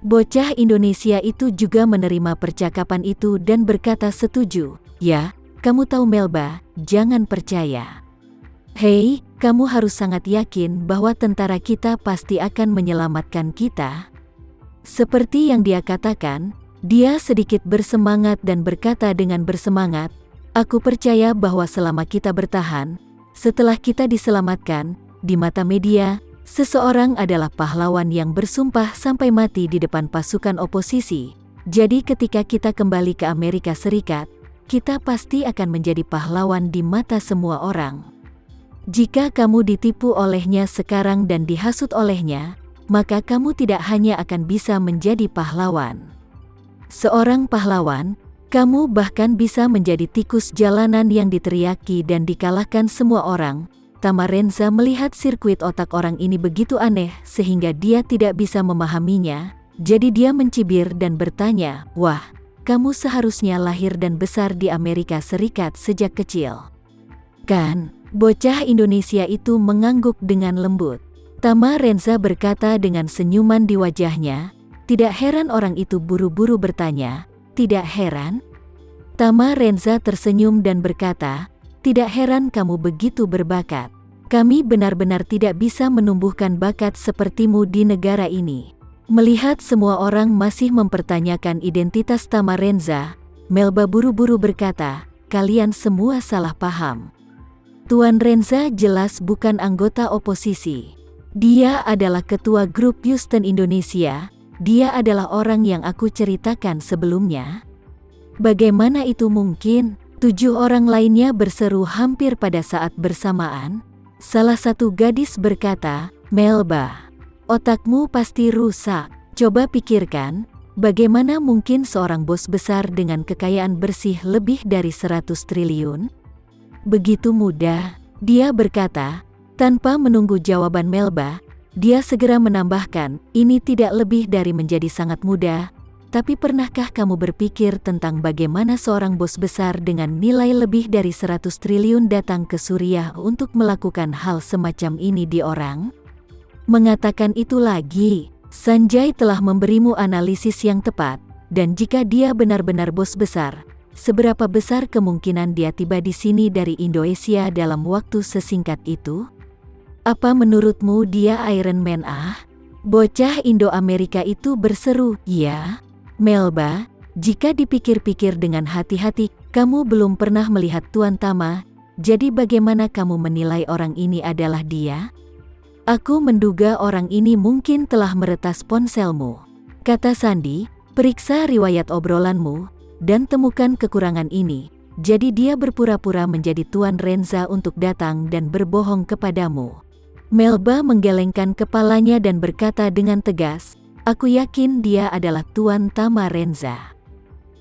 Bocah Indonesia itu juga menerima percakapan itu dan berkata setuju. Ya, kamu tahu Melba, jangan percaya. Hei, kamu harus sangat yakin bahwa tentara kita pasti akan menyelamatkan kita. Seperti yang dia katakan, dia sedikit bersemangat dan berkata dengan bersemangat, aku percaya bahwa selama kita bertahan, setelah kita diselamatkan, di mata media, seseorang adalah pahlawan yang bersumpah sampai mati di depan pasukan oposisi. Jadi ketika kita kembali ke Amerika Serikat, kita pasti akan menjadi pahlawan di mata semua orang. Jika kamu ditipu olehnya sekarang dan dihasut olehnya, maka kamu tidak hanya akan bisa menjadi pahlawan. Seorang pahlawan, kamu bahkan bisa menjadi tikus jalanan yang diteriaki dan dikalahkan semua orang. Tamarenza melihat sirkuit otak orang ini begitu aneh sehingga dia tidak bisa memahaminya, jadi dia mencibir dan bertanya, wah, kamu seharusnya lahir dan besar di Amerika Serikat sejak kecil. Kan? Bocah Indonesia itu mengangguk dengan lembut. Tamarenza berkata dengan senyuman di wajahnya, tidak heran orang itu buru-buru bertanya, tidak heran? Tamarenza tersenyum dan berkata, tidak heran kamu begitu berbakat. Kami benar-benar tidak bisa menumbuhkan bakat sepertimu di negara ini. Melihat semua orang masih mempertanyakan identitas Tamarenza, Melba buru-buru berkata, kalian semua salah paham. Tuan Renza jelas bukan anggota oposisi. Dia adalah ketua grup Houston Indonesia. Dia adalah orang yang aku ceritakan sebelumnya. Bagaimana itu mungkin? 7 orang lainnya berseru hampir pada saat bersamaan. Salah satu gadis berkata, Melba, otakmu pasti rusak. Coba pikirkan, bagaimana mungkin seorang bos besar dengan kekayaan bersih lebih dari 100 triliun? Begitu mudah, dia berkata, tanpa menunggu jawaban Melba, dia segera menambahkan, ini tidak lebih dari menjadi sangat mudah, tapi pernahkah kamu berpikir tentang bagaimana seorang bos besar dengan nilai lebih dari 100 triliun datang ke Suriah untuk melakukan hal semacam ini di orang? Mengatakan itu lagi, Sanjay telah memberimu analisis yang tepat, dan jika dia benar-benar bos besar, seberapa besar kemungkinan dia tiba di sini dari Indonesia dalam waktu sesingkat itu? Apa menurutmu dia Iron Man? Bocah Indo-Amerika itu berseru, ya. Melba, jika dipikir-pikir dengan hati-hati, kamu belum pernah melihat Tuan Tama, jadi bagaimana kamu menilai orang ini adalah dia? Aku menduga orang ini mungkin telah meretas ponselmu, kata Sandi, periksa riwayat obrolanmu, dan temukan kekurangan ini, jadi dia berpura-pura menjadi Tuan Renza untuk datang dan berbohong kepadamu. Melba menggelengkan kepalanya dan berkata dengan tegas, aku yakin dia adalah Tuan Tamarenza.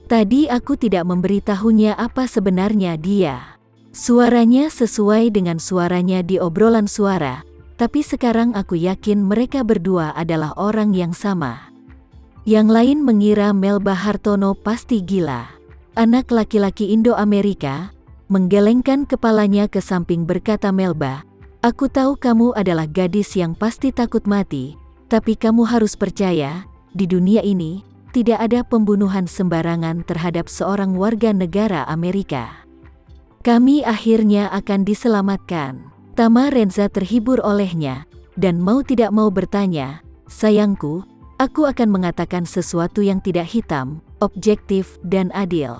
Tadi aku tidak memberitahunya apa sebenarnya dia. Suaranya sesuai dengan suaranya di obrolan suara, tapi sekarang aku yakin mereka berdua adalah orang yang sama. Yang lain mengira Melba Hartono pasti gila. Anak laki-laki Indo-Amerika menggelengkan kepalanya ke samping berkata Melba, aku tahu kamu adalah gadis yang pasti takut mati, tapi kamu harus percaya, di dunia ini, tidak ada pembunuhan sembarangan terhadap seorang warga negara Amerika. Kami akhirnya akan diselamatkan. Tamarenza terhibur olehnya, dan mau tidak mau bertanya, sayangku, aku akan mengatakan sesuatu yang tidak hitam, objektif, dan adil.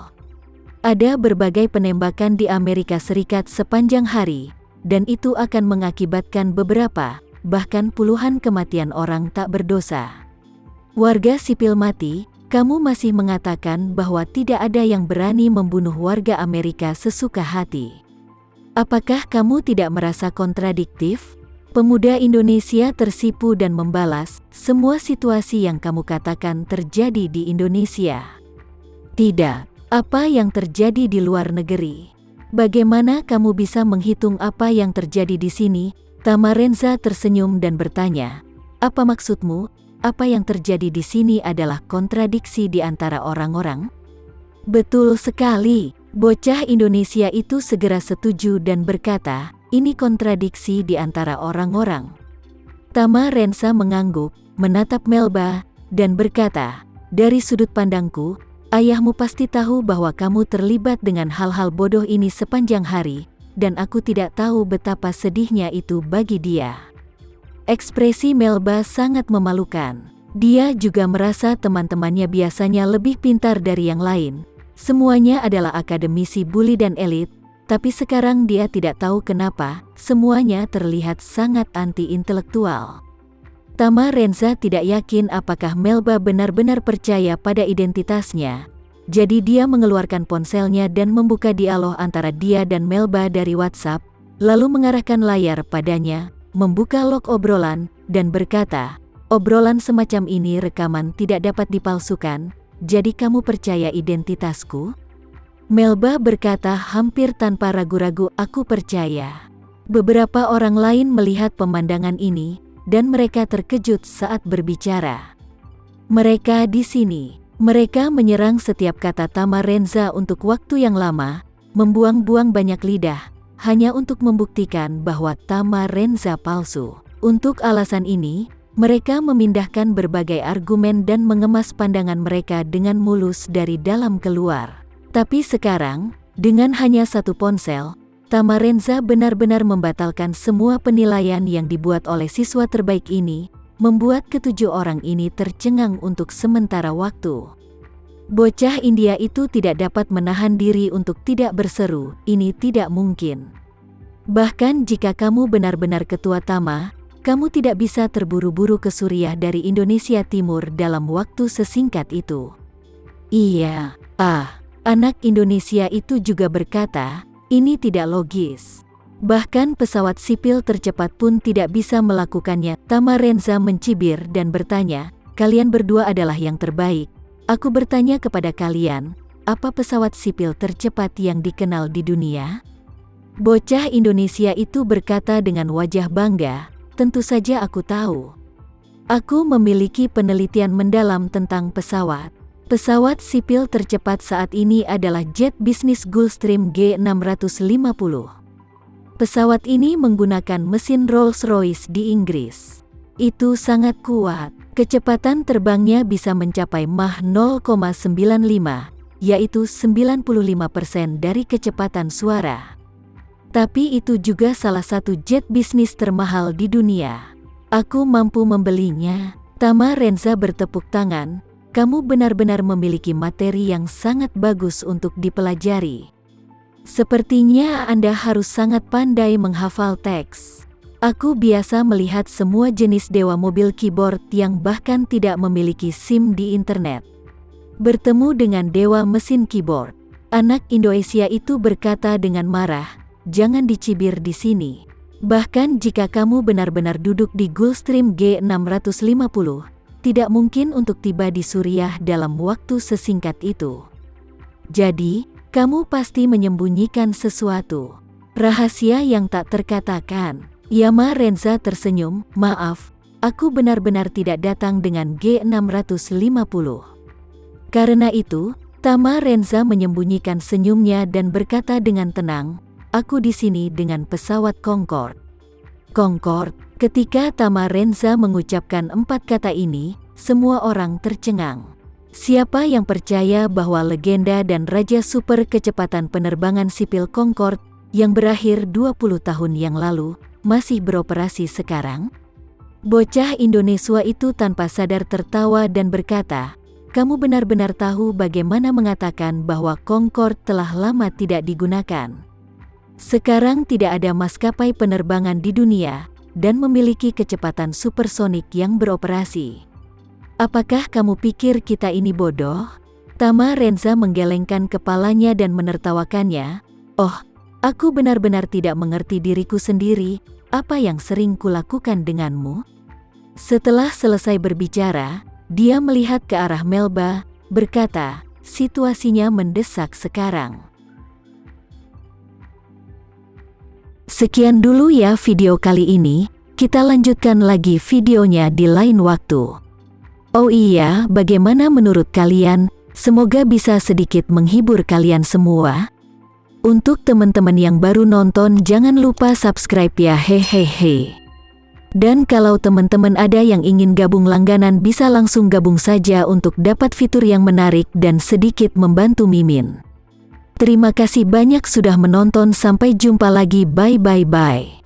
Ada berbagai penembakan di Amerika Serikat sepanjang hari, dan itu akan mengakibatkan beberapa, bahkan puluhan kematian orang tak berdosa. Warga sipil mati, kamu masih mengatakan bahwa tidak ada yang berani membunuh warga Amerika sesuka hati. Apakah kamu tidak merasa kontradiktif? Pemuda Indonesia tersipu dan membalas, semua situasi yang kamu katakan terjadi di Indonesia. Tidak, apa yang terjadi di luar negeri? Bagaimana kamu bisa menghitung apa yang terjadi di sini? Tamarenza tersenyum dan bertanya, apa maksudmu? Apa yang terjadi di sini adalah kontradiksi di antara orang-orang? Betul sekali, bocah Indonesia itu segera setuju dan berkata, ini kontradiksi di antara orang-orang. Tamarenza mengangguk, menatap Melba, dan berkata, "Dari sudut pandangku, ayahmu pasti tahu bahwa kamu terlibat dengan hal-hal bodoh ini sepanjang hari, dan aku tidak tahu betapa sedihnya itu bagi dia." Ekspresi Melba sangat memalukan. Dia juga merasa teman-temannya biasanya lebih pintar dari yang lain. Semuanya adalah akademisi bully dan elit, tapi sekarang dia tidak tahu kenapa semuanya terlihat sangat anti-intelektual. Tama Renza tidak yakin apakah Melba benar-benar percaya pada identitasnya. Jadi dia mengeluarkan ponselnya dan membuka dialog antara dia dan Melba dari WhatsApp, lalu mengarahkan layar padanya, membuka log obrolan, dan berkata, "Obrolan semacam ini rekaman tidak dapat dipalsukan, jadi kamu percaya identitasku?" Melba berkata hampir tanpa ragu-ragu, "Aku percaya." Beberapa orang lain melihat pemandangan ini, dan mereka terkejut saat berbicara. Mereka di sini. Mereka menyerang setiap kata Tama Renza untuk waktu yang lama, membuang-buang banyak lidah, hanya untuk membuktikan bahwa Tama Renza palsu. Untuk alasan ini, mereka memindahkan berbagai argumen dan mengemas pandangan mereka dengan mulus dari dalam keluar. Tapi sekarang, dengan hanya satu ponsel, Tama Renza benar-benar membatalkan semua penilaian yang dibuat oleh siswa terbaik ini, membuat ketujuh orang ini tercengang untuk sementara waktu. Bocah India itu tidak dapat menahan diri untuk tidak berseru, "Ini tidak mungkin." Bahkan jika kamu benar-benar ketua Tama, kamu tidak bisa terburu-buru ke Suriah dari Indonesia Timur dalam waktu sesingkat itu. Iya, anak Indonesia itu juga berkata, "Ini tidak logis." Bahkan pesawat sipil tercepat pun tidak bisa melakukannya. Tama Renza mencibir dan bertanya, "Kalian berdua adalah yang terbaik. Aku bertanya kepada kalian, apa pesawat sipil tercepat yang dikenal di dunia?" Bocah Indonesia itu berkata dengan wajah bangga, "Tentu saja aku tahu. Aku memiliki penelitian mendalam tentang pesawat. Pesawat sipil tercepat saat ini adalah jet bisnis Gulfstream G650. Pesawat ini menggunakan mesin Rolls-Royce di Inggris. Itu sangat kuat. Kecepatan terbangnya bisa mencapai Mach 0,95, yaitu 95% dari kecepatan suara. Tapi itu juga salah satu jet bisnis termahal di dunia. Aku mampu membelinya." Tama Renza bertepuk tangan. "Kamu benar-benar memiliki materi yang sangat bagus untuk dipelajari. Sepertinya Anda harus sangat pandai menghafal teks. Aku biasa melihat semua jenis dewa mobil keyboard yang bahkan tidak memiliki SIM di internet. Bertemu dengan dewa mesin keyboard." Anak Indonesia itu berkata dengan marah, "Jangan dicibir di sini. Bahkan jika kamu benar-benar duduk di Gulfstream G650, tidak mungkin untuk tiba di Suriah dalam waktu sesingkat itu. Jadi, kamu pasti menyembunyikan sesuatu. Rahasia yang tak terkatakan." Tama Renza tersenyum, "Maaf, aku benar-benar tidak datang dengan G650. Karena itu, Tama Renza menyembunyikan senyumnya dan berkata dengan tenang, "Aku di sini dengan pesawat Concorde." Concorde. Ketika Tama Renza mengucapkan 4 kata ini, semua orang tercengang. Siapa yang percaya bahwa legenda dan raja super kecepatan penerbangan sipil Concorde yang berakhir 20 tahun yang lalu masih beroperasi sekarang? Bocah Indonesia itu tanpa sadar tertawa dan berkata, "Kamu benar-benar tahu bagaimana mengatakan bahwa Concorde telah lama tidak digunakan. Sekarang tidak ada maskapai penerbangan di dunia dan memiliki kecepatan supersonik yang beroperasi. Apakah kamu pikir kita ini bodoh?" Tama Renza menggelengkan kepalanya dan menertawakannya. "Oh, aku benar-benar tidak mengerti diriku sendiri, apa yang sering kulakukan denganmu?" Setelah selesai berbicara, dia melihat ke arah Melba, berkata, "Situasinya mendesak sekarang." Sekian dulu ya video kali ini, kita lanjutkan lagi videonya di lain waktu. Oh iya, bagaimana menurut kalian? Semoga bisa sedikit menghibur kalian semua. Untuk teman-teman yang baru nonton, jangan lupa subscribe ya, hehehe. Dan kalau teman-teman ada yang ingin gabung langganan bisa langsung gabung saja untuk dapat fitur yang menarik dan sedikit membantu Mimin. Terima kasih banyak sudah menonton, sampai jumpa lagi, bye.